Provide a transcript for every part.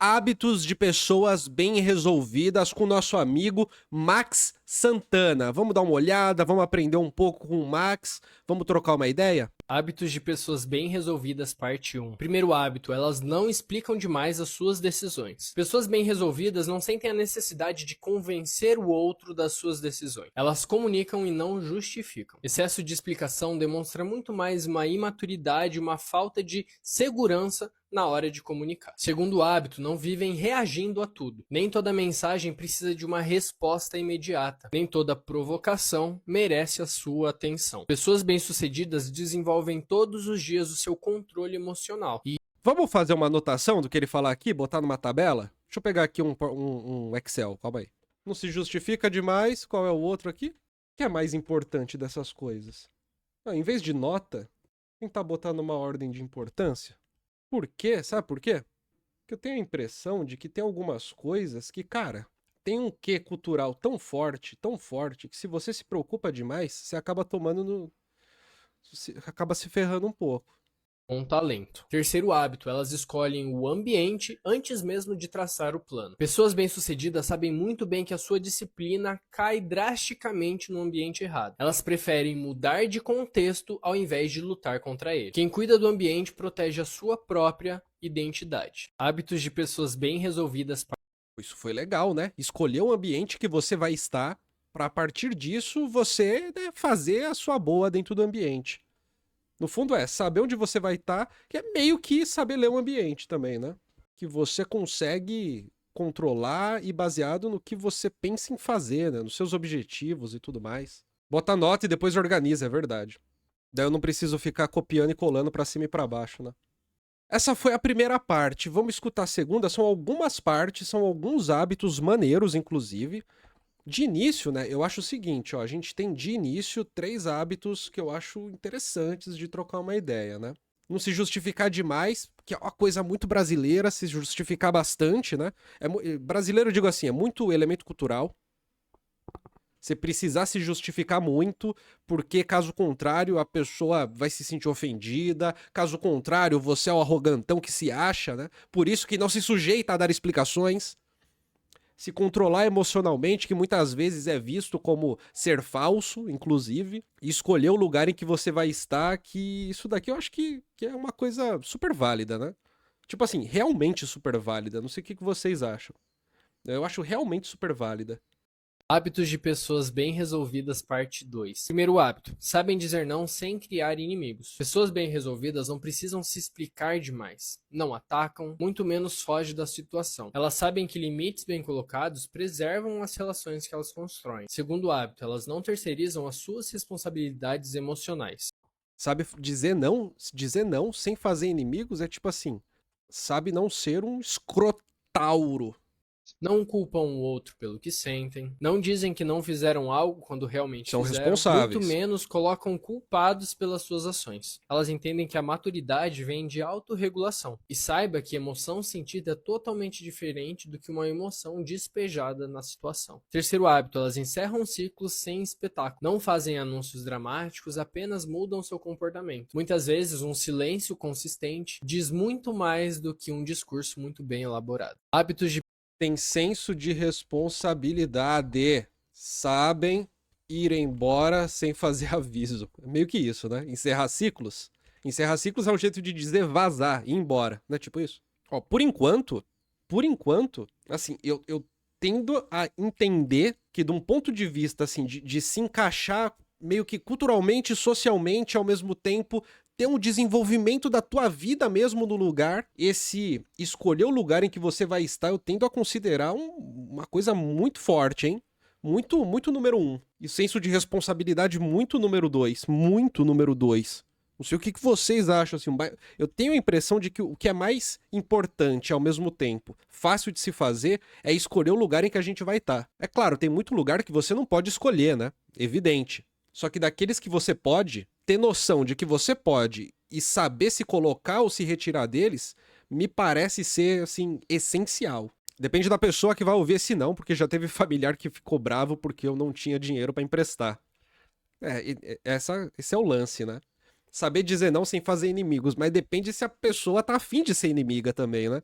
Hábitos de pessoas bem resolvidas com o nosso amigo Max Santana. Vamos dar uma olhada, vamos aprender um pouco com o Max, vamos trocar uma ideia? Hábitos de pessoas bem resolvidas, parte 1. Primeiro hábito, elas não explicam demais as suas decisões. Pessoas bem resolvidas não sentem a necessidade de convencer o outro das suas decisões. Elas comunicam e não justificam. Excesso de explicação demonstra muito mais uma imaturidade, uma falta de segurança na hora de comunicar. Segundo hábito, não vivem reagindo a tudo. Nem toda mensagem precisa de uma resposta imediata. Nem toda provocação merece a sua atenção. Pessoas bem-sucedidas desenvolvem todos os dias o seu controle emocional. Vamos fazer uma anotação do que ele falar aqui, botar numa tabela? Deixa eu pegar aqui um Excel, calma aí. Não se justifica demais, qual é o outro aqui? O que é mais importante dessas coisas? Em vez de nota, tentar botar numa ordem de importância. Por quê? Sabe por quê? Porque eu tenho a impressão de que tem algumas coisas que, cara, tem um quê cultural tão forte, que se você se preocupa demais, você acaba tomando no... acaba se ferrando um pouco. Com talento. Terceiro hábito, elas escolhem o ambiente antes mesmo de traçar o plano. Pessoas bem-sucedidas sabem muito bem que a sua disciplina cai drasticamente no ambiente errado. Elas preferem mudar de contexto ao invés de lutar contra ele. Quem cuida do ambiente protege a sua própria identidade. Hábitos de pessoas bem resolvidas. Isso foi legal, né? Escolher um ambiente que você vai estar para a partir disso você, né, fazer a sua boa dentro do ambiente. No fundo é saber onde você vai estar, que é meio que saber ler o ambiente também, né? Que você consegue controlar e baseado no que você pensa em fazer, né? Nos seus objetivos e tudo mais. Bota nota e depois organiza, é verdade. Daí eu não preciso ficar copiando e colando pra cima e pra baixo, né? Essa foi a primeira parte. Vamos escutar a segunda. São algumas partes, são alguns hábitos maneiros, inclusive. De início, né, eu acho o seguinte, ó, a gente tem de início 3 hábitos que eu acho interessantes de trocar uma ideia, né? Não se justificar demais, que é uma coisa muito brasileira, se justificar bastante, né? Brasileiro, eu digo assim, é muito elemento cultural. Você precisar se justificar muito, porque caso contrário a pessoa vai se sentir ofendida, caso contrário você é o arrogantão que se acha, né? Por isso que não se sujeita a dar explicações. Se controlar emocionalmente, que muitas vezes é visto como ser falso, inclusive, e escolher o lugar em que você vai estar, que isso daqui eu acho que é uma coisa super válida, né? Tipo assim, realmente super válida. Não sei o que vocês acham. Eu acho realmente super válida. Hábitos de pessoas bem resolvidas, parte 2. Primeiro hábito, sabem dizer não sem criar inimigos. Pessoas bem resolvidas não precisam se explicar demais. Não atacam, muito menos fogem da situação. Elas sabem que limites bem colocados preservam as relações que elas constroem. Segundo hábito, elas não terceirizam as suas responsabilidades emocionais. Sabe dizer não sem fazer inimigos é tipo assim, sabe não ser um escrotauro. Não culpam o outro pelo que sentem, não dizem que não fizeram algo quando realmente São fizeram, muito responsáveis. menos colocam culpados pelas suas ações. Elas entendem que a maturidade vem de autorregulação. E saiba que emoção sentida é totalmente diferente do que uma emoção despejada na situação. Terceiro hábito, elas encerram ciclos sem espetáculo. Não fazem anúncios dramáticos, apenas mudam seu comportamento. Muitas vezes um silêncio consistente diz muito mais do que um discurso muito bem elaborado. Hábitos de Tem senso de responsabilidade. Sabem ir embora sem fazer aviso. É meio que isso, né? Encerrar ciclos. Encerrar ciclos é um jeito de dizer vazar, ir embora. Não é tipo isso? Ó, por enquanto, assim, eu tendo a entender que de um ponto de vista, assim, de se encaixar meio que culturalmente e socialmente ao mesmo tempo, ter um desenvolvimento da tua vida mesmo no lugar, esse escolher o lugar em que você vai estar, eu tendo a considerar uma coisa muito forte, hein? Muito, muito número 1. E senso de responsabilidade muito número 2. Muito número 2. Não sei o que vocês acham, assim, eu tenho a impressão de que o que é mais importante ao mesmo tempo, fácil de se fazer, é escolher o lugar em que a gente vai estar. É claro, tem muito lugar que você não pode escolher, né? Evidente. Só que daqueles que você pode, ter noção de que você pode e saber se colocar ou se retirar deles, me parece ser, assim, essencial. Depende da pessoa que vai ouvir esse não, porque já teve familiar que ficou bravo porque eu não tinha dinheiro pra emprestar. Esse é o lance, né? Saber dizer não sem fazer inimigos, mas depende se a pessoa tá afim de ser inimiga também, né?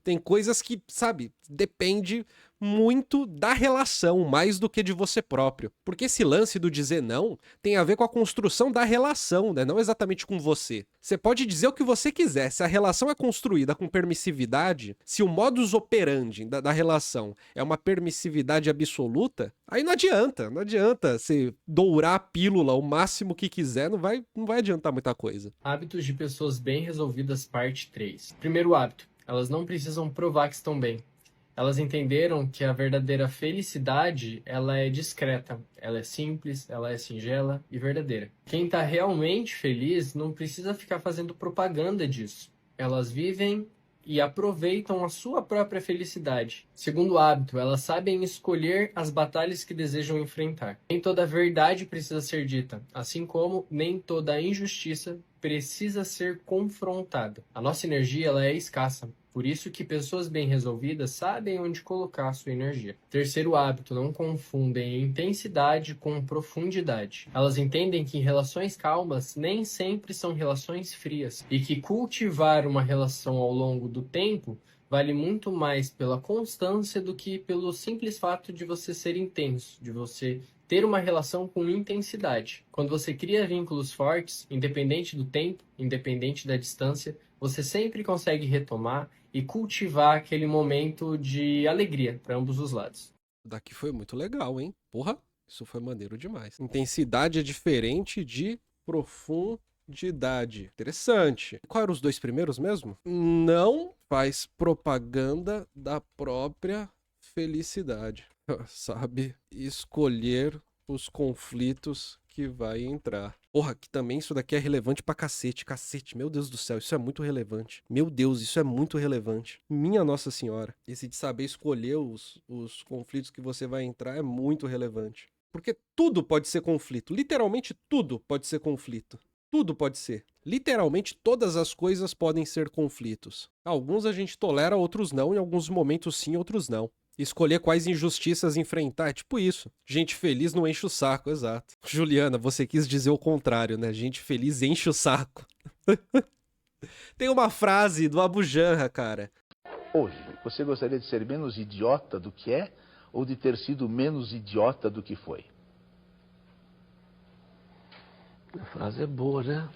Tem coisas que, sabe, depende muito da relação, mais do que de você próprio. Porque esse lance do dizer não tem a ver com a construção da relação, né? Não exatamente com você. Você pode dizer o que você quiser. Se a relação é construída com permissividade, se o modus operandi da relação é uma permissividade absoluta, aí não adianta. Não adianta você dourar a pílula o máximo que quiser, não vai adiantar muita coisa. Hábitos de pessoas bem resolvidas, parte 3. Primeiro hábito. Elas não precisam provar que estão bem. Elas entenderam que a verdadeira felicidade, ela é discreta, ela é simples, ela é singela e verdadeira. Quem está realmente feliz não precisa ficar fazendo propaganda disso. Elas vivem e aproveitam a sua própria felicidade. Segundo hábito, elas sabem escolher as batalhas que desejam enfrentar. Nem toda verdade precisa ser dita, assim como nem toda injustiça precisa ser confrontada. A nossa energia ela é escassa. Por isso que pessoas bem resolvidas sabem onde colocar a sua energia. Terceiro hábito, não confundem intensidade com profundidade. Elas entendem que relações calmas nem sempre são relações frias e que cultivar uma relação ao longo do tempo vale muito mais pela constância do que pelo simples fato de você ser intenso, de você ter uma relação com intensidade. Quando você cria vínculos fortes, independente do tempo, independente da distância, você sempre consegue retomar e cultivar aquele momento de alegria para ambos os lados. Daqui foi muito legal, hein? Porra, isso foi maneiro demais. Intensidade é diferente de profundidade. Interessante. Qual eram os dois primeiros mesmo? Não faz propaganda da própria felicidade. Sabe escolher os conflitos que vai entrar. Porra, que também isso daqui é relevante pra cacete. Cacete, meu Deus do céu, isso é muito relevante. Meu Deus, isso é muito relevante. Minha Nossa Senhora. Esse de saber escolher os conflitos que você vai entrar é muito relevante. Porque tudo pode ser conflito. Literalmente tudo pode ser conflito. Tudo pode ser. Literalmente todas as coisas podem ser conflitos. Alguns a gente tolera, outros não. Em alguns momentos sim, outros não. Escolher quais injustiças enfrentar, é tipo isso. Gente feliz não enche o saco, exato. Juliana, você quis dizer o contrário, né? Gente feliz enche o saco. Tem uma frase do Abu Janra, cara. Hoje, você gostaria de ser menos idiota do que é ou de ter sido menos idiota do que foi? A frase é boa, né?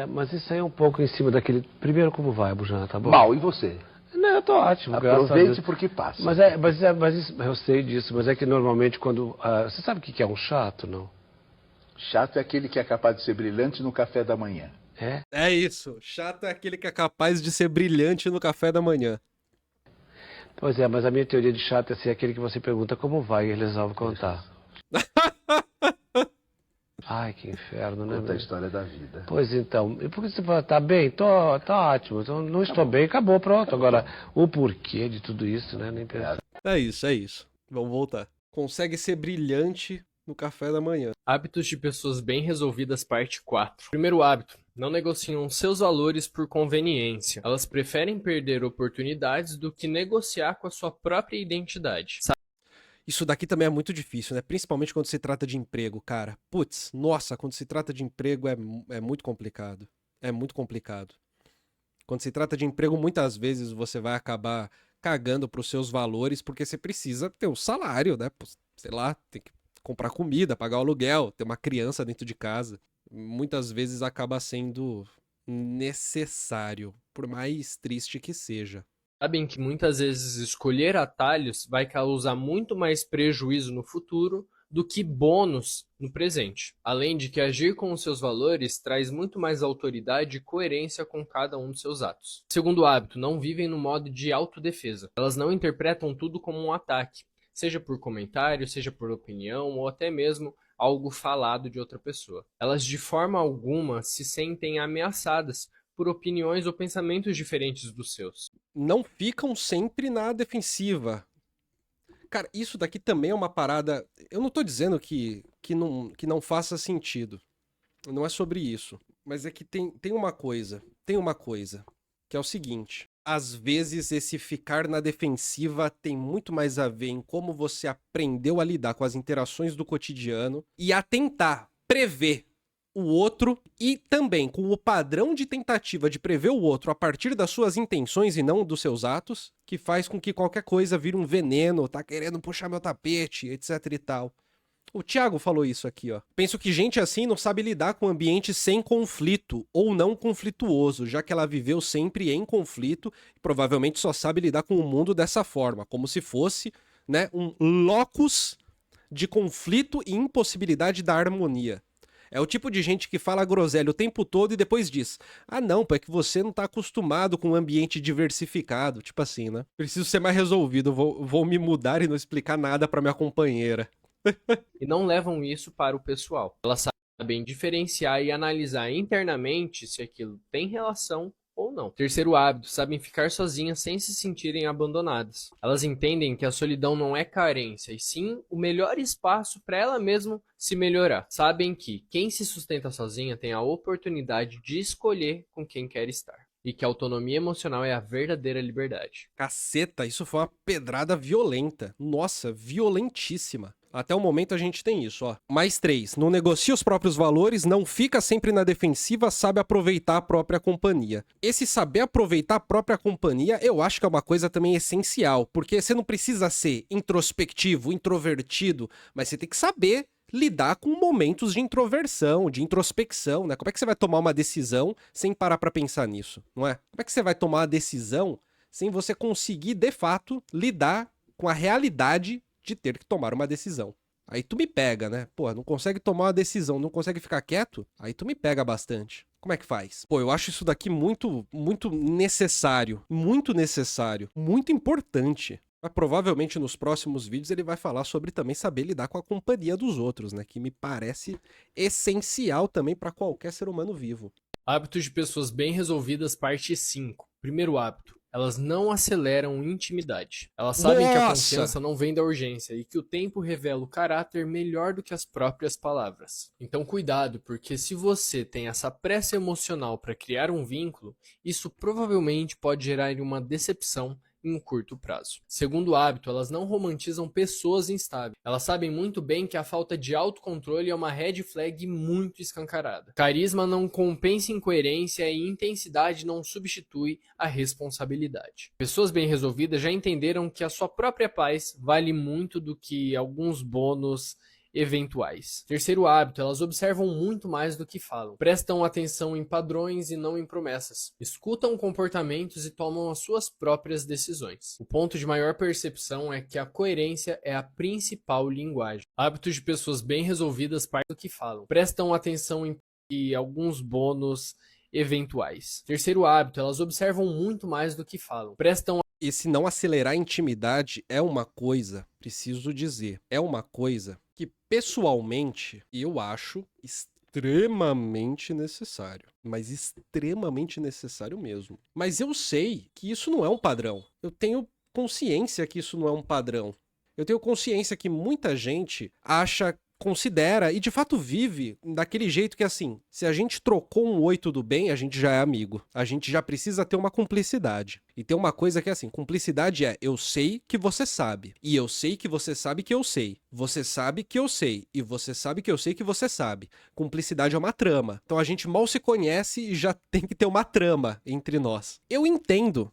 Mas isso aí é um pouco em cima daquele... Primeiro, como vai, Abu Janra, tá bom? Mal, e você? Não, eu tô ótimo, graças a Aproveite Deus. porque passa. Mas eu sei disso, mas é que normalmente quando... você sabe o que é um chato, não? Chato é aquele que é capaz de ser brilhante no café da manhã. É? É isso. Chato é aquele que é capaz de ser brilhante no café da manhã. Pois é, mas a minha teoria de chato é ser aquele que você pergunta como vai e ele resolve contar. Ai, que inferno, né? Conta a história da vida. Pois então, e por que você fala, tá bem? Tá ótimo, então não estou bem, acabou, pronto. Agora, o porquê de tudo isso, né? Nem pensar. É isso. Vamos voltar. Consegue ser brilhante no café da manhã. Hábitos de pessoas bem resolvidas, parte 4. Primeiro hábito. Não negociam seus valores por conveniência. Elas preferem perder oportunidades do que negociar com a sua própria identidade. Isso daqui também é muito difícil, né? Principalmente quando se trata de emprego, cara. Putz, nossa, quando se trata de emprego é muito complicado. É muito complicado. Quando se trata de emprego, muitas vezes você vai acabar cagando pros seus valores porque você precisa ter um salário, né? Sei lá, tem que comprar comida, pagar o aluguel, ter uma criança dentro de casa. Muitas vezes acaba sendo necessário, por mais triste que seja. Sabem que muitas vezes escolher atalhos vai causar muito mais prejuízo no futuro do que bônus no presente. Além de que agir com os seus valores traz muito mais autoridade e coerência com cada um dos seus atos. Segundo hábito, não vivem no modo de autodefesa. Elas não interpretam tudo como um ataque, seja por comentário, seja por opinião ou até mesmo algo falado de outra pessoa. Elas de forma alguma se sentem ameaçadas por opiniões ou pensamentos diferentes dos seus. Não ficam sempre na defensiva. Cara, isso daqui também é uma parada... Eu não tô dizendo que não faça sentido. Não é sobre isso. Mas é que tem uma coisa. Tem uma coisa. Que é o seguinte. Às vezes esse ficar na defensiva tem muito mais a ver em como você aprendeu a lidar com as interações do cotidiano e a tentar prever o outro e também com o padrão de tentativa de prever o outro a partir das suas intenções e não dos seus atos, que faz com que qualquer coisa vire um veneno, tá querendo puxar meu tapete, etc e tal. O Thiago falou isso aqui, ó. Penso que gente assim não sabe lidar com ambiente sem conflito ou não conflituoso, já que ela viveu sempre em conflito e provavelmente só sabe lidar com o mundo dessa forma, como se fosse, né, um locus de conflito e impossibilidade da harmonia. É o tipo de gente que fala groselha o tempo todo e depois diz: ah não, pô, é que você não tá acostumado com um ambiente diversificado. Tipo assim, né? Preciso ser mais resolvido, vou me mudar e não explicar nada pra minha companheira. E não levam isso para o pessoal. Elas sabem diferenciar e analisar internamente se aquilo tem relação ou não. Terceiro hábito, sabem ficar sozinhas sem se sentirem abandonadas. Elas entendem que a solidão não é carência, e sim o melhor espaço para ela mesma se melhorar. Sabem que quem se sustenta sozinha tem a oportunidade de escolher com quem quer estar. E que a autonomia emocional é a verdadeira liberdade. Caceta, isso foi uma pedrada violenta. Nossa, violentíssima. Até o momento a gente tem isso, ó. Mais 3. Não negocia os próprios valores, não fica sempre na defensiva, sabe aproveitar a própria companhia. Esse saber aproveitar a própria companhia, eu acho que é uma coisa também essencial, porque você não precisa ser introspectivo, introvertido, mas você tem que saber lidar com momentos de introversão, de introspecção, né? Como é que você vai tomar uma decisão sem parar pra pensar nisso, não é? Como é que você vai tomar uma decisão sem você conseguir, de fato, lidar com a realidade de ter que tomar uma decisão? Aí tu me pega, né? Pô, não consegue tomar uma decisão, não consegue ficar quieto? Aí tu me pega bastante. Como é que faz? Pô, eu acho isso daqui muito necessário, muito importante. Mas provavelmente nos próximos vídeos ele vai falar sobre também saber lidar com a companhia dos outros, né? Que me parece essencial também para qualquer ser humano vivo. Hábitos de pessoas bem resolvidas, parte 5. Primeiro hábito. Elas não aceleram intimidade. Elas sabem que a confiança não vem da urgência e que o tempo revela o caráter melhor do que as próprias palavras. Então cuidado, porque se você tem essa pressa emocional para criar um vínculo, isso provavelmente pode gerar uma decepção em um curto prazo. Segundo hábito, elas não romantizam pessoas instáveis. Elas sabem muito bem que a falta de autocontrole é uma red flag muito escancarada. Carisma não compensa incoerência e intensidade não substitui a responsabilidade. Pessoas bem resolvidas já entenderam que a sua própria paz vale muito do que alguns bônus eventuais. Terceiro hábito, elas observam muito mais do que falam. Prestam atenção em padrões e não em promessas. Escutam comportamentos e tomam as suas próprias decisões. O ponto de maior percepção é que a coerência é a principal linguagem. Hábitos de pessoas bem resolvidas partem do que falam. Prestam atenção em alguns bônus eventuais. Terceiro hábito, elas observam muito mais do que falam. Esse não acelerar a intimidade é uma coisa, preciso dizer, é uma coisa que pessoalmente eu acho extremamente necessário. Mas extremamente necessário mesmo. Mas eu sei que isso não é um padrão. Eu tenho consciência que isso não é um padrão. Eu tenho consciência que muita gente acha, considera e de fato vive daquele jeito que assim, se a gente trocou um oi tudo bem, a gente já é amigo. A gente já precisa ter uma cumplicidade. E tem uma coisa que é assim, cumplicidade é eu sei que você sabe. E eu sei que você sabe que eu sei. Você sabe que eu sei. E você sabe que eu sei que você sabe. Cumplicidade é uma trama. Então a gente mal se conhece e já tem que ter uma trama entre nós. Eu entendo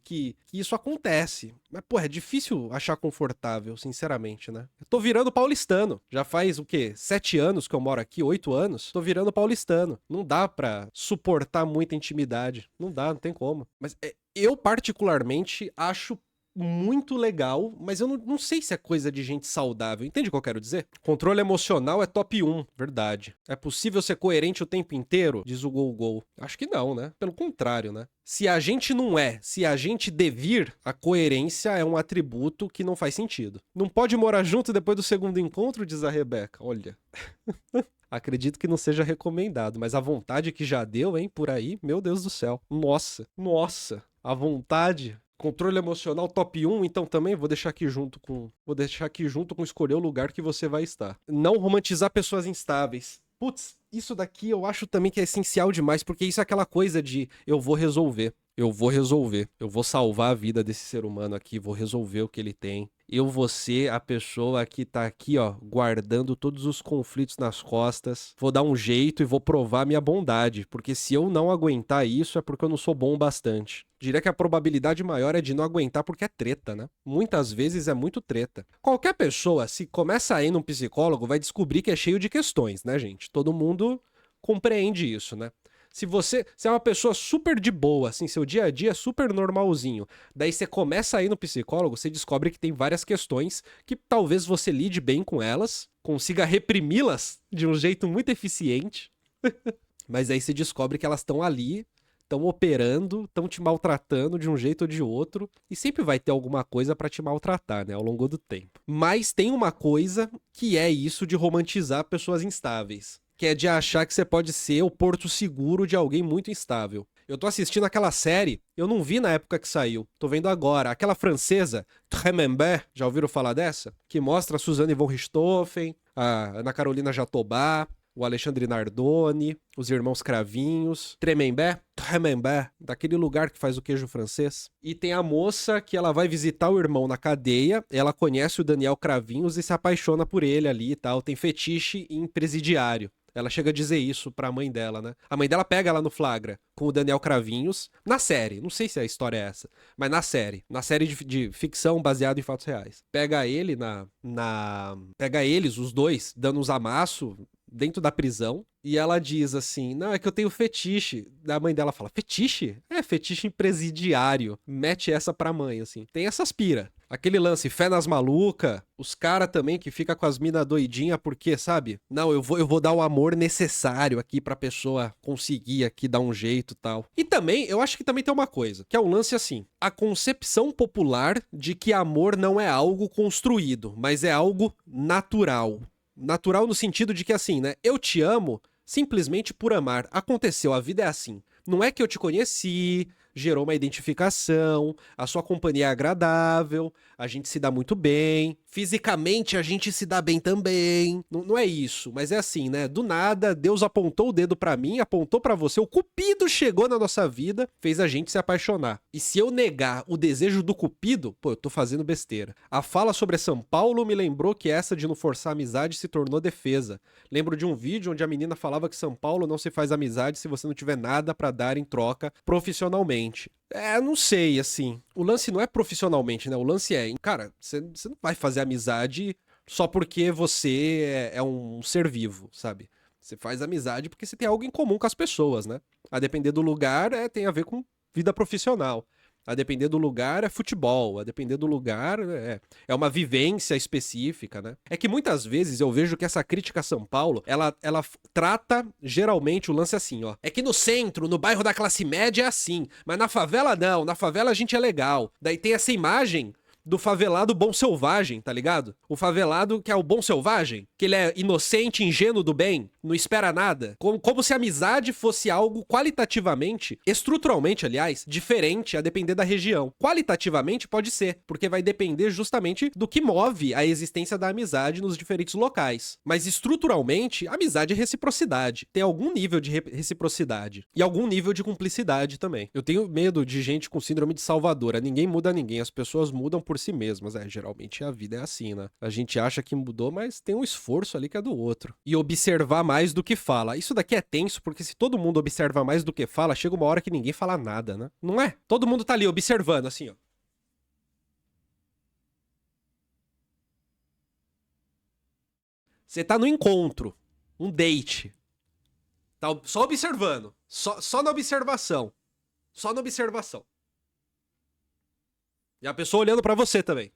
que isso acontece. Mas, pô, é difícil achar confortável, sinceramente, né? Eu tô virando paulistano. Já faz, o quê? 7 anos que eu moro aqui, 8 anos. Tô virando paulistano. Não dá pra suportar muita intimidade. Não dá, não tem como. Mas eu, particularmente, acho muito legal, mas eu não sei se é coisa de gente saudável. Entende o que eu quero dizer? Controle emocional é top 1, verdade. É possível ser coerente o tempo inteiro? Diz o Gol. Acho que não, né? Pelo contrário, né? Se a gente não é, se a gente devir, a coerência é um atributo que não faz sentido. Não pode morar junto depois do segundo encontro, diz a Rebeca. Olha. Acredito que não seja recomendado, mas a vontade que já deu, hein, por aí, meu Deus do céu. Nossa, a vontade. Controle emocional top 1, então também vou deixar aqui junto com escolher o lugar que você vai estar. Não romantizar pessoas instáveis. Putz, isso daqui eu acho também que é essencial demais, porque isso é aquela coisa de eu vou resolver. eu vou resolver. Eu vou salvar a vida desse ser humano aqui, vou resolver o que ele tem. Eu vou ser a pessoa que tá aqui, ó, guardando todos os conflitos nas costas. Vou dar um jeito e vou provar minha bondade, porque se eu não aguentar isso é porque eu não sou bom o bastante. Diria que a probabilidade maior é de não aguentar porque é treta, né? Muitas vezes é muito treta. Qualquer pessoa, se começa a ir num psicólogo, vai descobrir que é cheio de questões, né, gente? Todo mundo compreende isso, né? Se você é uma pessoa super de boa, assim, seu dia a dia é super normalzinho, daí você começa a ir no psicólogo, você descobre que tem várias questões que talvez você lide bem com elas, consiga reprimi-las de um jeito muito eficiente, mas aí você descobre que elas estão ali, estão operando, estão te maltratando de um jeito ou de outro, e sempre vai ter alguma coisa pra te maltratar, né, ao longo do tempo. Mas tem uma coisa que é isso de romantizar pessoas instáveis, que é de achar que você pode ser o porto seguro de alguém muito instável. Eu tô assistindo aquela série, eu não vi na época que saiu, tô vendo agora, aquela francesa, Tremembé, já ouviram falar dessa? Que mostra a Suzanne von Richthofen, a Ana Carolina Jatobá, o Alexandre Nardoni, os irmãos Cravinhos, Tremembé, daquele lugar que faz o queijo francês. E tem a moça que ela vai visitar o irmão na cadeia, ela conhece o Daniel Cravinhos e se apaixona por ele ali e tal, tem fetiche em presidiário. Ela chega a dizer isso pra mãe dela, né? A mãe dela pega ela no flagra com o Daniel Cravinhos, na série, não sei se a história é essa, mas na série de ficção baseada em fatos reais. Pega ele pega eles, os dois, dando uns amassos dentro da prisão, e ela diz assim, não, é que eu tenho fetiche. A mãe dela fala, fetiche? É, fetiche em presidiário. Mete essa pra mãe, assim. Tem essas pira. Aquele lance, fé nas maluca, os caras também que fica com as minas doidinha porque, sabe? Não, eu vou dar o amor necessário aqui pra pessoa conseguir aqui dar um jeito e tal. E também, eu acho que também tem uma coisa, que é um lance assim, a concepção popular de que amor não é algo construído, mas é algo natural. Natural no sentido de que assim, né? Eu te amo simplesmente por amar. Aconteceu, a vida é assim. Não é que eu te conheci, gerou uma identificação, a sua companhia é agradável, a gente se dá muito bem, fisicamente a gente se dá bem também. Não é isso, mas é assim, né? Do nada, Deus apontou o dedo pra mim, apontou pra você, o Cupido chegou na nossa vida, fez a gente se apaixonar. E se eu negar o desejo do Cupido, pô, eu tô fazendo besteira. A fala sobre São Paulo me lembrou que essa de não forçar amizade se tornou defesa. Lembro de um vídeo onde a menina falava que São Paulo não se faz amizade se você não tiver nada pra dar em troca profissionalmente. Não sei, assim. O lance não é profissionalmente, né? O lance é, cara, você não vai fazer amizade só porque você é um ser vivo, sabe? Você faz amizade porque você tem algo em comum com as pessoas, né? A depender do lugar, tem a ver com vida profissional. A depender do lugar é futebol, a depender do lugar é uma vivência específica, né? É que muitas vezes eu vejo que essa crítica a São Paulo, ela trata geralmente o lance assim, ó. É que no centro, no bairro da classe média é assim, mas na favela não, na favela a gente é legal. Daí tem essa imagem do favelado bom selvagem, tá ligado? O favelado que é o bom selvagem, que ele é inocente, ingênuo do bem, não espera nada. Como se a amizade fosse algo qualitativamente, estruturalmente, aliás, diferente a depender da região. Qualitativamente pode ser, porque vai depender justamente do que move a existência da amizade nos diferentes locais. Mas estruturalmente, amizade é reciprocidade. Tem algum nível de reciprocidade. E algum nível de cumplicidade também. Eu tenho medo de gente com síndrome de Salvador. Ninguém muda ninguém, as pessoas mudam por si mesmas. Geralmente a vida é assim, né? A gente acha que mudou, mas tem um esforço ali que é do outro. E observar mais do que fala. Isso daqui é tenso, porque se todo mundo observa mais do que fala, chega uma hora que ninguém fala nada, né? Não é? Todo mundo tá ali observando, assim, ó. Você tá no encontro, um date. Tá só observando. Só na observação. Só na observação. E a pessoa olhando pra você também.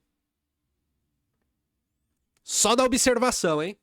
Só da observação, hein?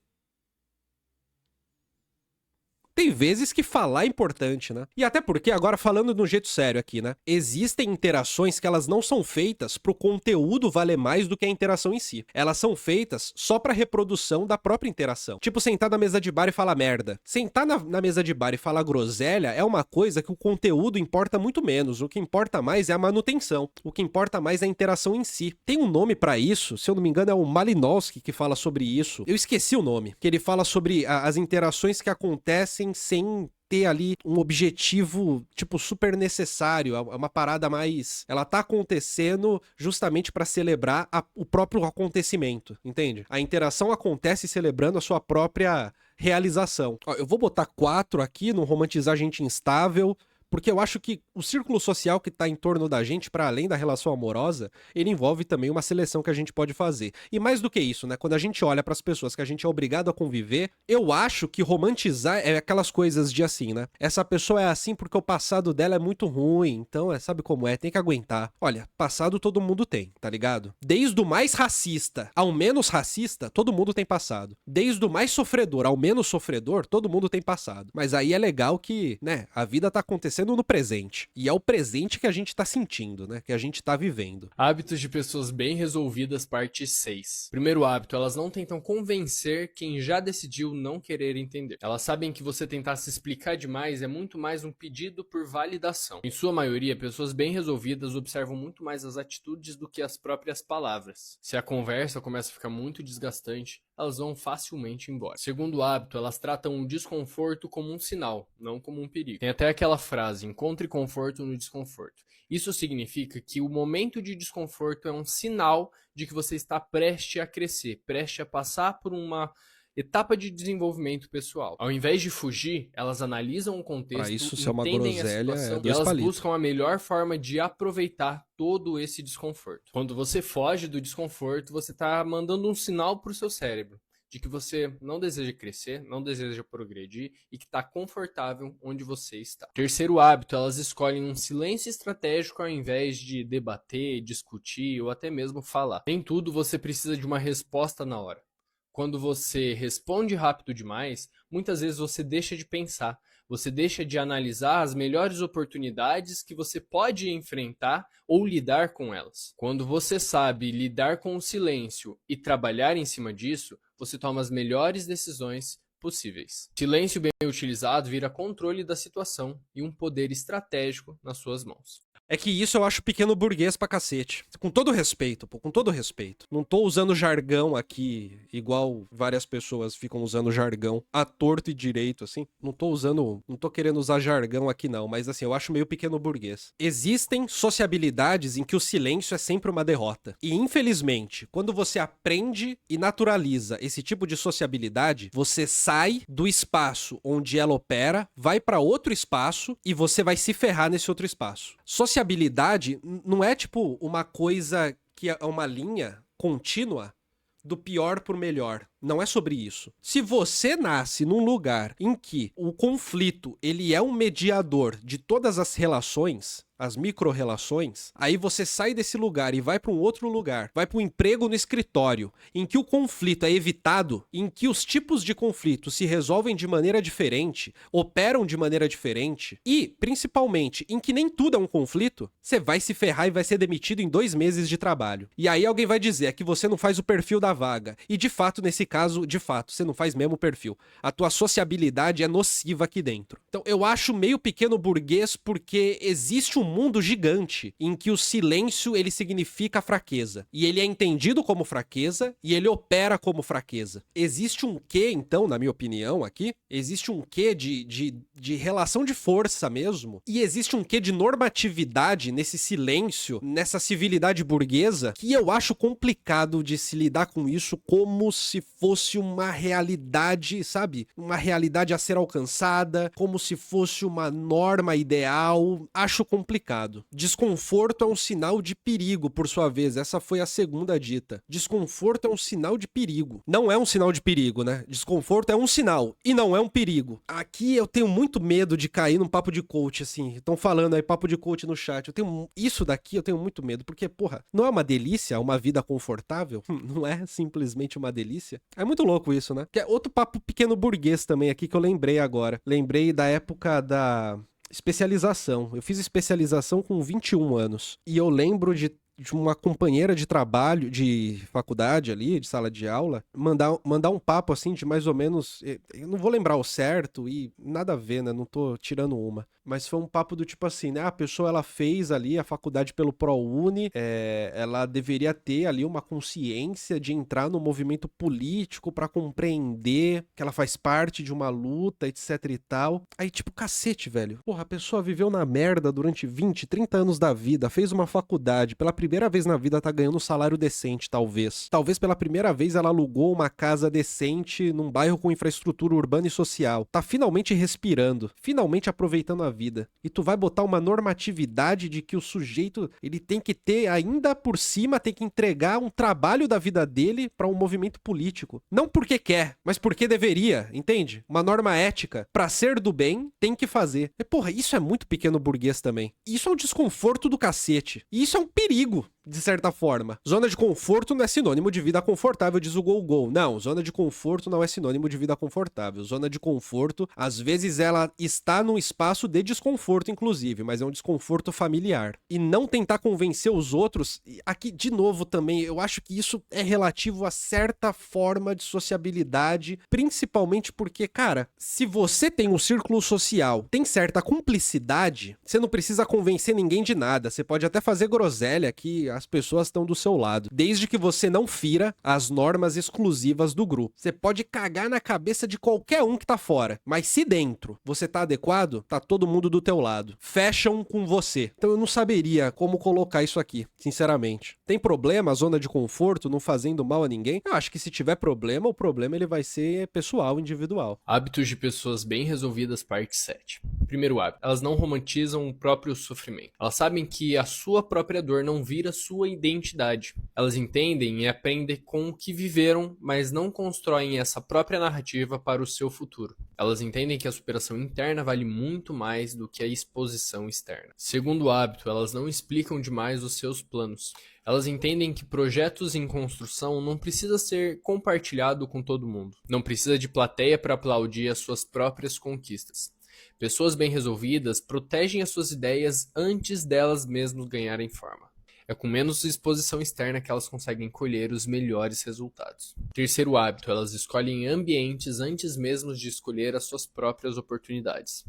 Tem vezes que falar é importante, né? E até porque, agora falando de um jeito sério aqui, né? Existem interações que elas não são feitas pro conteúdo valer mais do que a interação em si. Elas são feitas só pra reprodução da própria interação. Tipo, sentar na mesa de bar e falar merda. Sentar na mesa de bar e falar groselha é uma coisa que o conteúdo importa muito menos. O que importa mais é a manutenção. O que importa mais é a interação em si. Tem um nome pra isso, se eu não me engano é o Malinowski que fala sobre isso. Eu esqueci o nome. Que ele fala sobre as interações que acontecem acontecem sem ter ali um objetivo, tipo, super necessário. É uma parada mais... Ela tá acontecendo justamente pra celebrar o próprio acontecimento, entende? A interação acontece celebrando a sua própria realização. Ó, eu vou botar 4 aqui, não romantizar gente instável, porque eu acho que o círculo social que tá em torno da gente, para além da relação amorosa, ele envolve também uma seleção que a gente pode fazer. E mais do que isso, né? Quando a gente olha pras pessoas que a gente é obrigado a conviver, eu acho que romantizar é aquelas coisas de assim, né? Essa pessoa é assim porque o passado dela é muito ruim, então sabe como é, tem que aguentar. Olha, passado todo mundo tem, tá ligado? Desde o mais racista ao menos racista, todo mundo tem passado. Desde o mais sofredor ao menos sofredor, todo mundo tem passado. Mas aí é legal que, né, a vida tá acontecendo no presente. E é o presente que a gente tá sentindo, né? Que a gente tá vivendo. Hábitos de pessoas bem resolvidas, parte 6. Primeiro hábito, elas não tentam convencer quem já decidiu não querer entender. Elas sabem que você tentar se explicar demais é muito mais um pedido por validação. Em sua maioria, pessoas bem resolvidas observam muito mais as atitudes do que as próprias palavras. Se a conversa começa a ficar muito desgastante, elas vão facilmente embora. Segundo hábito, elas tratam o desconforto como um sinal, não como um perigo. Tem até aquela frase, encontre conforto no desconforto. Isso significa que o momento de desconforto é um sinal de que você está prestes a crescer, prestes a passar por uma etapa de desenvolvimento pessoal. Ao invés de fugir, elas analisam o contexto, Pra isso ser uma entendem a groselha, situação é e dois elas palitos. buscam a melhor forma de aproveitar todo esse desconforto. Quando você foge do desconforto, você está mandando um sinal para o seu cérebro de que você não deseja crescer, não deseja progredir e que está confortável onde você está. Terceiro hábito, elas escolhem um silêncio estratégico ao invés de debater, discutir ou até mesmo falar. Nem tudo você precisa de uma resposta na hora. Quando você responde rápido demais, muitas vezes você deixa de pensar, você deixa de analisar as melhores oportunidades que você pode enfrentar ou lidar com elas. Quando você sabe lidar com o silêncio e trabalhar em cima disso, você toma as melhores decisões possíveis. Silêncio bem utilizado vira controle da situação e um poder estratégico nas suas mãos. É que isso eu acho pequeno burguês pra cacete. Com todo respeito, pô, com todo respeito. Não tô usando jargão aqui, igual várias pessoas ficam usando jargão à torto e direito, assim. Não tô querendo usar jargão aqui não, mas assim, eu acho meio pequeno burguês. Existem sociabilidades em que o silêncio é sempre uma derrota. E infelizmente, quando você aprende e naturaliza esse tipo de sociabilidade, você sai do espaço onde ela opera, vai pra outro espaço e você vai se ferrar nesse outro espaço. Sociabilidade não é tipo uma coisa que é uma linha contínua do pior pro melhor. Não é sobre isso. Se você nasce num lugar em que o conflito ele é um mediador de todas as relações, as micro-relações, aí você sai desse lugar e vai para um outro lugar, vai para um emprego no escritório, em que o conflito é evitado, em que os tipos de conflito se resolvem de maneira diferente, operam de maneira diferente, e, principalmente, em que nem tudo é um conflito, você vai se ferrar e vai ser demitido em 2 meses de trabalho. E aí alguém vai dizer que você não faz o perfil da vaga. E, de fato, nesse caso, de fato, você não faz mesmo o perfil. A tua sociabilidade é nociva aqui dentro. Então, eu acho meio pequeno burguês porque existe um mundo gigante em que o silêncio ele significa fraqueza. E ele é entendido como fraqueza e ele opera como fraqueza. Existe um quê, então, na minha opinião aqui, existe um quê de relação de força mesmo, e existe um quê de normatividade nesse silêncio, nessa civilidade burguesa, que eu acho complicado de se lidar com isso como se fosse uma realidade, sabe? Uma realidade a ser alcançada, como se fosse uma norma ideal. Acho complicado. Desconforto é um sinal de perigo, por sua vez. Essa foi a segunda dita. Desconforto é um sinal de perigo. Não é um sinal de perigo, né? Desconforto é um sinal e não é um perigo. Aqui eu tenho muito medo de cair num papo de coach, assim. Estão falando aí papo de coach no chat. Isso daqui eu tenho muito medo, porque, porra, não é uma delícia uma vida confortável? Não é simplesmente uma delícia? É muito louco isso, né? Que é outro papo pequeno burguês também aqui que eu lembrei agora. Lembrei da época da especialização. Eu fiz especialização com 21 anos. E eu lembro de de uma companheira de trabalho, de faculdade ali, de sala de aula, mandar um papo assim de mais ou menos. Eu não vou lembrar o certo e nada a ver, né? Não tô tirando uma. Mas foi um papo do tipo assim, né? A pessoa ela fez ali a faculdade pelo ProUni, ela deveria ter ali uma consciência de entrar no movimento político pra compreender que ela faz parte de uma luta, etc e tal. Aí, tipo, cacete, velho. Porra, a pessoa viveu na merda durante 20, 30 anos da vida, fez uma faculdade, pela primeira vez na vida tá ganhando um salário decente, talvez. Talvez pela primeira vez ela alugou uma casa decente num bairro com infraestrutura urbana e social. Tá finalmente respirando, finalmente aproveitando a vida. E tu vai botar uma normatividade de que o sujeito, ele tem que ter, ainda por cima, tem que entregar um trabalho da vida dele pra um movimento político. Não porque quer, mas porque deveria, entende? Uma norma ética. Pra ser do bem, tem que fazer. E, porra, isso é muito pequeno burguês também. Isso é um desconforto do cacete. E isso é um perigo, de certa forma. Zona de conforto não é sinônimo de vida confortável, diz o Gol. Não, zona de conforto não é sinônimo de vida confortável. Zona de conforto, às vezes ela está num espaço de desconforto, inclusive, mas é um desconforto familiar. E não tentar convencer os outros, aqui, de novo também, eu acho que isso é relativo a certa forma de sociabilidade, principalmente porque, cara, se você tem um círculo social, tem certa cumplicidade, você não precisa convencer ninguém de nada, você pode até fazer groselha que as pessoas estão do seu lado, desde que você não fira as normas exclusivas do grupo. Você pode cagar na cabeça de qualquer um que tá fora, mas se dentro você tá adequado, tá todo mundo do teu lado. Fecham com você. Então eu não saberia como colocar isso aqui, sinceramente. Tem problema, zona de conforto, não fazendo mal a ninguém? Eu acho que se tiver problema, o problema ele vai ser pessoal, individual. Hábitos de pessoas bem resolvidas, parte 7. Primeiro hábito, elas não romantizam o próprio sofrimento. Elas sabem que a sua própria dor não vira sua identidade. Elas entendem e aprendem com o que viveram, mas não constroem essa própria narrativa para o seu futuro. Elas entendem que a superação interna vale muito mais do que a exposição externa. Segundo hábito, elas não explicam demais os seus planos. Elas entendem que projetos em construção não precisa ser compartilhado com todo mundo. Não precisa de plateia para aplaudir as suas próprias conquistas. Pessoas bem resolvidas protegem as suas ideias antes delas mesmas ganharem forma. É com menos exposição externa que elas conseguem colher os melhores resultados. Terceiro hábito, elas escolhem ambientes antes mesmo de escolher as suas próprias oportunidades.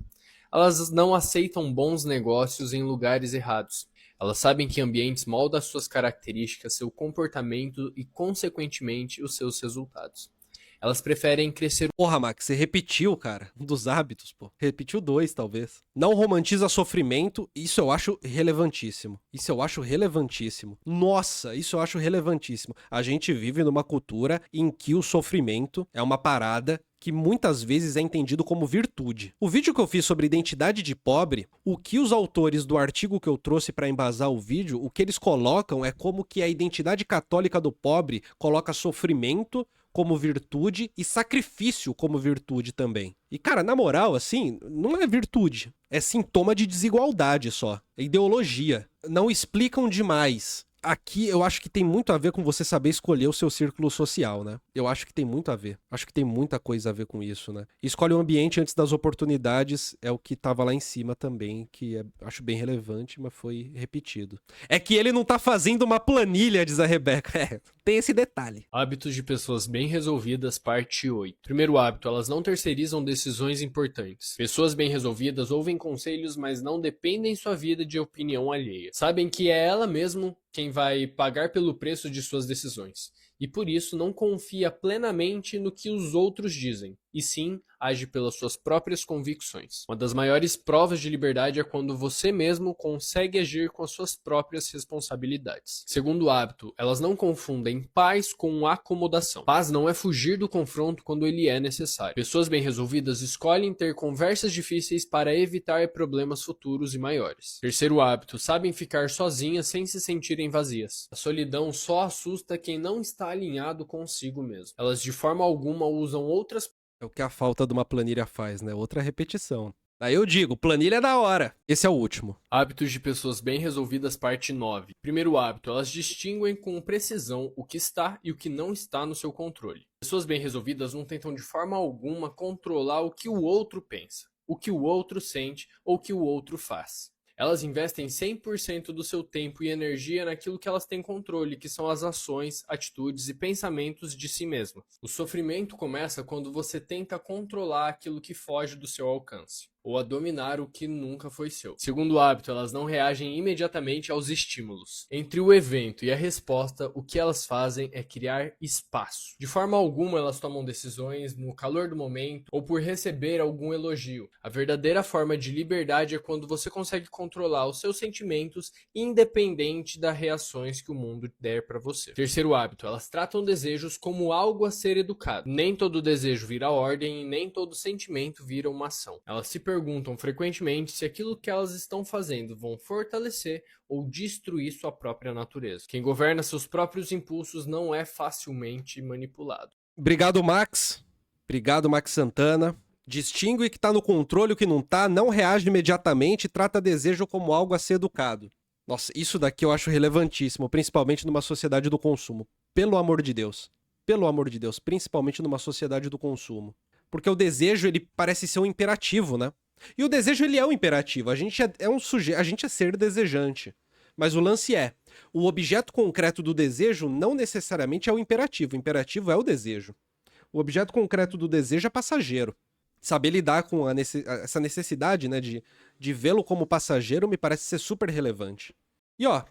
Elas não aceitam bons negócios em lugares errados. Elas sabem que ambientes moldam as suas características, seu comportamento e, consequentemente, os seus resultados. Elas preferem crescer... Porra, Max, você repetiu, cara, um dos hábitos, pô. Repetiu 2, talvez. Não romantiza sofrimento, isso eu acho relevantíssimo. Isso eu acho relevantíssimo. Nossa, isso eu acho relevantíssimo. A gente vive numa cultura em que o sofrimento é uma parada que muitas vezes é entendido como virtude. O vídeo que eu fiz sobre identidade de pobre, o que os autores do artigo que eu trouxe para embasar o vídeo, o que eles colocam é como que a identidade católica do pobre coloca sofrimento como virtude e sacrifício como virtude também. E, cara, na moral, assim, não é virtude. É sintoma de desigualdade só. É ideologia. Não explicam demais. Aqui eu acho que tem muito a ver com você saber escolher o seu círculo social, né? Eu acho que tem muito a ver. Acho que tem muita coisa a ver com isso, né? Escolhe o ambiente antes das oportunidades é o que tava lá em cima também, que acho bem relevante, mas foi repetido. É que ele não tá fazendo uma planilha, diz a Rebeca. É, tem esse detalhe. Hábitos de pessoas bem resolvidas, parte 8. Primeiro hábito, elas não terceirizam decisões importantes. Pessoas bem resolvidas ouvem conselhos, mas não dependem sua vida de opinião alheia. Sabem que é ela mesma quem vai pagar pelo preço de suas decisões, e por isso não confia plenamente no que os outros dizem, e sim age pelas suas próprias convicções. Uma das maiores provas de liberdade é quando você mesmo consegue agir com as suas próprias responsabilidades. Segundo hábito, elas não confundem paz com acomodação. Paz não é fugir do confronto quando ele é necessário. Pessoas bem resolvidas escolhem ter conversas difíceis para evitar problemas futuros e maiores. Terceiro hábito, sabem ficar sozinhas sem se sentirem vazias. A solidão só assusta quem não está alinhado consigo mesmo. Elas de forma alguma usam outras... É o que a falta de uma planilha faz, né? Outra repetição. Aí eu digo, planilha é da hora. Esse é o último. Hábitos de pessoas bem resolvidas, parte 9. Primeiro hábito, elas distinguem com precisão o que está e o que não está no seu controle. Pessoas bem resolvidas não tentam de forma alguma controlar o que o outro pensa, o que o outro sente ou o que o outro faz. Elas investem 100% do seu tempo e energia naquilo que elas têm controle, que são as ações, atitudes e pensamentos de si mesmas. O sofrimento começa quando você tenta controlar aquilo que foge do seu alcance, ou a dominar o que nunca foi seu. Segundo hábito, elas não reagem imediatamente aos estímulos. Entre o evento e a resposta, o que elas fazem é criar espaço. De forma alguma, elas tomam decisões no calor do momento ou por receber algum elogio. A verdadeira forma de liberdade é quando você consegue controlar os seus sentimentos independente das reações que o mundo der para você. Terceiro hábito, elas tratam desejos como algo a ser educado. Nem todo desejo vira ordem e nem todo sentimento vira uma ação. Elas se perguntam frequentemente se aquilo que elas estão fazendo vão fortalecer ou destruir sua própria natureza. Quem governa seus próprios impulsos não é facilmente manipulado. Obrigado, Max. Obrigado, Max Santana. Distingue o que está no controle e o que não está, não reage imediatamente e trata desejo como algo a ser educado. Nossa, isso daqui eu acho relevantíssimo, principalmente numa sociedade do consumo. Pelo amor de Deus. Pelo amor de Deus, principalmente numa sociedade do consumo. Porque o desejo, ele parece ser um imperativo, né? E o desejo, ele é um imperativo. A gente é um sujeito, a gente é ser desejante. Mas o lance é, o objeto concreto do desejo não necessariamente é o imperativo. O imperativo é o desejo. O objeto concreto do desejo é passageiro. Saber lidar com essa necessidade, né, de vê-lo como passageiro me parece ser super relevante. E ó,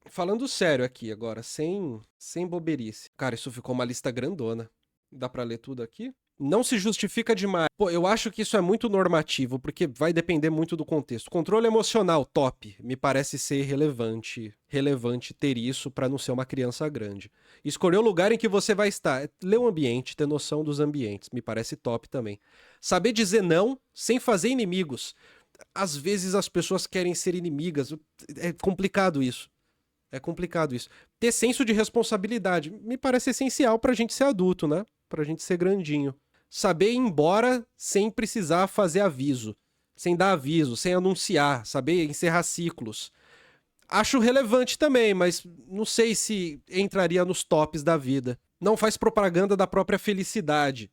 falando sério aqui agora, sem boberice. Cara, isso ficou uma lista grandona. Dá pra ler tudo aqui? Não se justifica demais. Pô, eu acho que isso é muito normativo, porque vai depender muito do contexto. Controle emocional, top. Me parece ser relevante ter isso pra não ser uma criança grande. Escolher o lugar em que você vai estar. Ler o ambiente, ter noção dos ambientes. Me parece top também. Saber dizer não sem fazer inimigos. Às vezes as pessoas querem ser inimigas. É complicado isso. É complicado isso. Ter senso de responsabilidade. Me parece essencial pra gente ser adulto, né? Pra gente ser grandinho. Saber ir embora sem precisar fazer aviso. Sem dar aviso, sem anunciar. Saber encerrar ciclos. Acho relevante também, mas não sei se entraria nos tops da vida. Não faz propaganda da própria felicidade.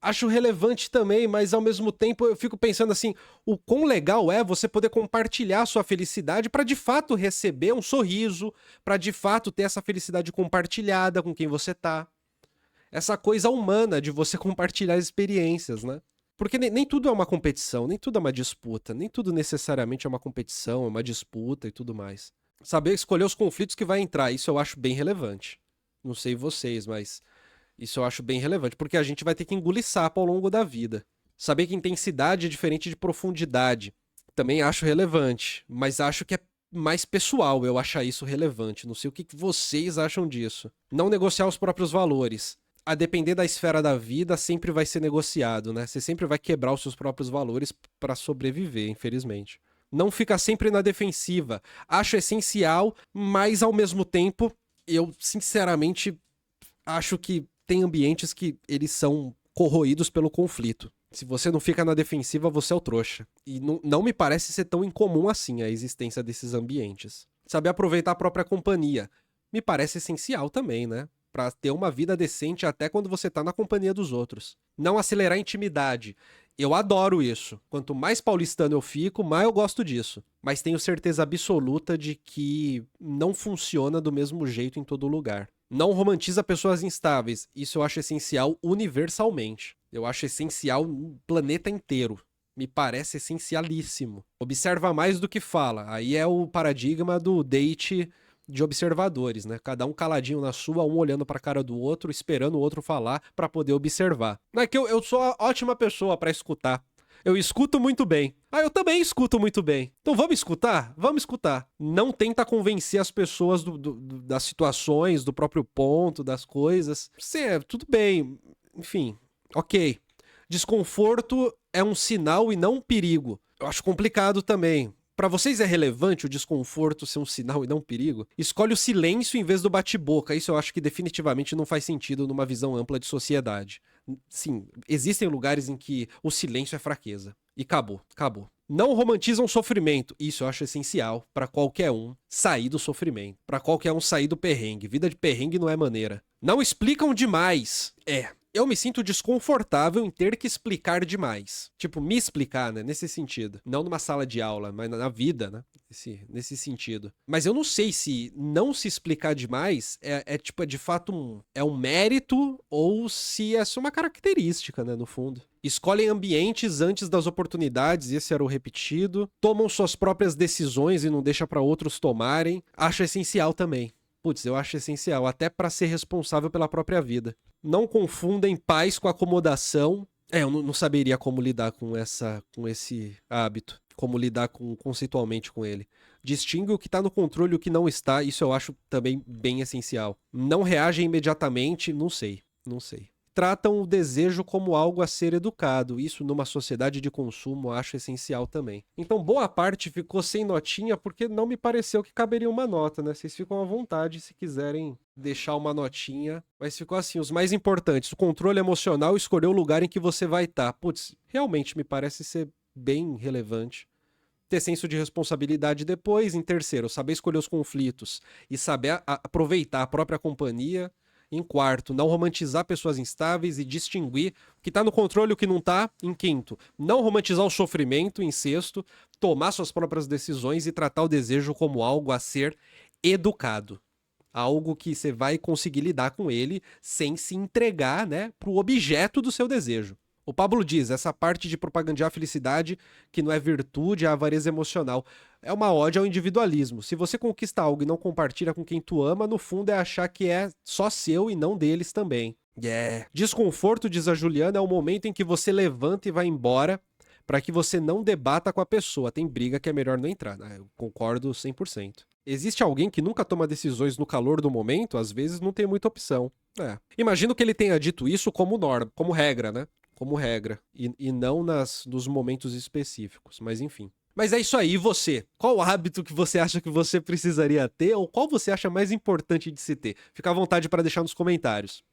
Acho relevante também, mas ao mesmo tempo eu fico pensando assim, o quão legal é você poder compartilhar sua felicidade para de fato receber um sorriso, para de fato ter essa felicidade compartilhada com quem você tá. Essa coisa humana de você compartilhar experiências, né? Porque nem tudo é uma competição, nem tudo é uma disputa, nem tudo necessariamente é uma competição, é uma disputa e tudo mais. Saber escolher os conflitos que vai entrar, isso eu acho bem relevante. Não sei vocês, mas isso eu acho bem relevante, porque a gente vai ter que engolir sapo ao longo da vida. Saber que intensidade é diferente de profundidade, também acho relevante, mas acho que é mais pessoal eu achar isso relevante. Não sei o que vocês acham disso. Não negociar os próprios valores. A depender da esfera da vida, sempre vai ser negociado, né? Você sempre vai quebrar os seus próprios valores para sobreviver, infelizmente. Não fica sempre na defensiva. Acho essencial, mas ao mesmo tempo, eu sinceramente acho que tem ambientes que eles são corroídos pelo conflito. Se você não fica na defensiva, você é o trouxa. E não me parece ser tão incomum assim a existência desses ambientes. Saber aproveitar a própria companhia. Me parece essencial também, né? Pra ter uma vida decente até quando você tá na companhia dos outros. Não acelerar a intimidade. Eu adoro isso. Quanto mais paulistano eu fico, mais eu gosto disso. Mas tenho certeza absoluta de que não funciona do mesmo jeito em todo lugar. Não romantiza pessoas instáveis. Isso eu acho essencial universalmente. Eu acho essencial no planeta inteiro. Me parece essencialíssimo. Observa mais do que fala. Aí é o paradigma do date de observadores, né? Cada um caladinho na sua, um olhando pra cara do outro, esperando o outro falar pra poder observar. Não é que eu sou a ótima pessoa pra escutar. Eu escuto muito bem. Ah, eu também escuto muito bem. Então vamos escutar? Vamos escutar. Não tenta convencer as pessoas das situações, do próprio ponto, das coisas. Tudo bem. Enfim, ok. Desconforto é um sinal e não um perigo. Eu acho complicado também. Pra vocês é relevante o desconforto ser um sinal e não um perigo? Escolhe o silêncio em vez do bate-boca. Isso eu acho que definitivamente não faz sentido numa visão ampla de sociedade. Sim, existem lugares em que o silêncio é fraqueza. E acabou. Não romantizam sofrimento. Isso eu acho essencial pra qualquer um sair do sofrimento. Pra qualquer um sair do perrengue. Vida de perrengue não é maneira. Não explicam demais. Eu me sinto desconfortável em ter que explicar demais. Tipo, me explicar, né? Nesse sentido. Não numa sala de aula, mas na vida, né? Nesse sentido. Mas eu não sei se não se explicar demais tipo, de fato um mérito ou se é só uma característica, né? No fundo. Escolhem ambientes antes das oportunidades, esse era o repetido. Tomam suas próprias decisões e não deixa para outros tomarem. Acho essencial também. Putz, eu acho essencial, até para ser responsável pela própria vida. Não confundem paz com acomodação. Eu não saberia como lidar com esse hábito. Como lidar conceitualmente com ele. Distingue o que está no controle e o que não está. Isso eu acho também bem essencial. Não reagem imediatamente. Não sei. Tratam o desejo como algo a ser educado. Isso numa sociedade de consumo acho essencial também. Então boa parte ficou sem notinha porque não me pareceu que caberia uma nota, né? Vocês ficam à vontade se quiserem deixar uma notinha. Mas ficou assim, os mais importantes. O controle emocional, escolher o lugar em que você vai estar. Putz, realmente me parece ser bem relevante. Ter senso de responsabilidade depois. Em terceiro, saber escolher os conflitos e saber aproveitar a própria companhia. Em quarto, não romantizar pessoas instáveis e distinguir o que está no controle e o que não está. Em quinto, não romantizar o sofrimento. Em sexto, tomar suas próprias decisões e tratar o desejo como algo a ser educado. Algo que você vai conseguir lidar com ele sem se entregar, né, para o objeto do seu desejo. O Pablo diz, essa parte de propagandear a felicidade, que não é virtude, é avareza emocional. É uma ode ao individualismo. Se você conquista algo e não compartilha com quem tu ama, no fundo é achar que é só seu e não deles também. Desconforto, diz a Juliana, é o momento em que você levanta e vai embora para que você não debata com a pessoa. Tem briga que é melhor não entrar, né? Eu concordo 100%. Existe alguém que nunca toma decisões no calor do momento? Às vezes não tem muita opção. Imagino que ele tenha dito isso como norma, como regra, né? Como regra, e não nos momentos específicos, mas enfim. Mas é isso aí, e você? Qual hábito que você acha que você precisaria ter, ou qual você acha mais importante de se ter? Fica à vontade para deixar nos comentários.